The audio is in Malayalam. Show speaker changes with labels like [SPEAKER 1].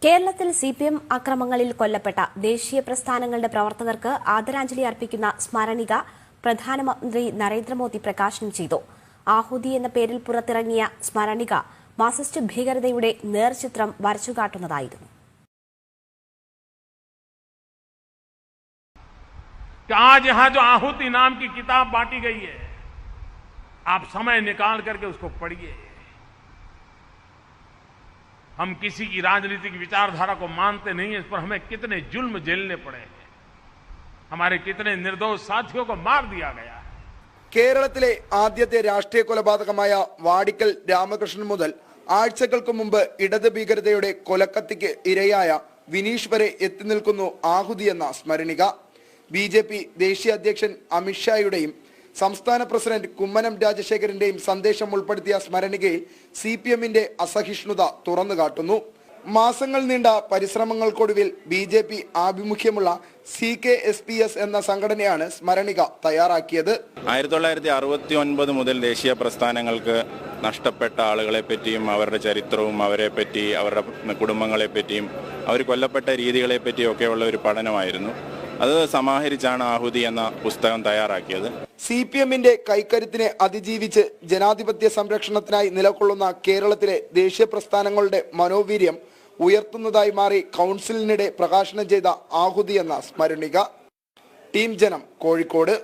[SPEAKER 1] കേരളത്തിൽ സിപിഎം അക്രമങ്ങളിൽ കൊല്ലപ്പെട്ട ദേശീയ പ്രസ്ഥാനങ്ങളുടെ പ്രവർത്തകർക്ക് ആദരാഞ്ജലി അർപ്പിക്കുന്ന സ്മരണിക പ്രധാനമന്ത്രി നരേന്ദ്രമോദി പ്രകാശനം ചെയ്തു. ആഹുതി എന്ന പേരിൽ പുറത്തിറങ്ങിയ സ്മരണിക മാർക്സിസ്റ്റ് ഭീകരതയുടെ നേർചിത്രം വരച്ചുകാട്ടുന്നതായിരുന്നു.
[SPEAKER 2] आज यहाँ जो आहुति नाम की किताब बांटी गई है, आप समय निकाल करके उसको पढ़िए. हम किसी की राजनीतिक विचारधारा को मानते नहीं है, इस पर हमें कितने जुल्म झेलने पड़े हैं, हमारे कितने निर्दोष साथियों को मार दिया गया है.
[SPEAKER 3] കേരളത്തിലെ ആദ്യത്തെ രാഷ്ട്രീയ കൊലപാതകമായ വാടിക്കൽ രാമകൃഷ്ണൻ മുതൽ ആഴ്ചകൾക്ക് മുമ്പ് ഇടത് ഭീകരതയുടെ കൊലക്കത്തിക്ക് ഇരയായ വിനീഷ് വരെ എത്തി നിൽക്കുന്നു ആഹുതി എന്ന സ്മരണിക. ബി.ജെ.പി. ദേശീയ അധ്യക്ഷൻ അമിത്ഷായുടെയും സംസ്ഥാന പ്രസിഡന്റ് കുമ്മനം രാജശേഖരന്റെയും സന്ദേശം ഉൾപ്പെടുത്തിയ സ്മരണികയിൽ സിപിഎമ്മിന്റെ അസഹിഷ്ണുത തുറന്നുകാട്ടുന്നു. മാസങ്ങൾ നീണ്ട പരിശ്രമങ്ങൾക്കൊടുവിൽ ബി.ജെ.പി. ആഭിമുഖ്യമുള്ള CKSPS എന്ന സംഘടനയാണ് സ്മരണിക തയ്യാറാക്കിയത്.
[SPEAKER 4] 1969 മുതൽ ദേശീയ പ്രസ്ഥാനങ്ങൾക്ക് നഷ്ടപ്പെട്ട ആളുകളെ പറ്റിയും അവരുടെ ചരിത്രവും അവരെ പറ്റി അവരുടെ കുടുംബങ്ങളെ പറ്റിയും അവർ കൊല്ലപ്പെട്ട രീതികളെ പറ്റിയും ഒക്കെയുള്ള ഒരു പഠനമായിരുന്നു. അത് സമാഹരിച്ചാണ് ആഹുതി എന്ന പുസ്തകം തയ്യാറാക്കിയത്.
[SPEAKER 3] സിപിഎമ്മിന്റെ കൈക്കരുത്തിനെ അതിജീവിച്ച് ജനാധിപത്യ സംരക്ഷണത്തിനായി നിലകൊള്ളുന്ന കേരളത്തിലെ ദേശീയ പ്രസ്ഥാനങ്ങളുടെ മനോവീര്യം ഉയർത്തുന്നതായി മാറി കൗൺസിലിനിടെ പ്രകാശനം ചെയ്ത ആഹുതി എന്ന സ്മരണിക. ടീം ജനം, കോഴിക്കോട്.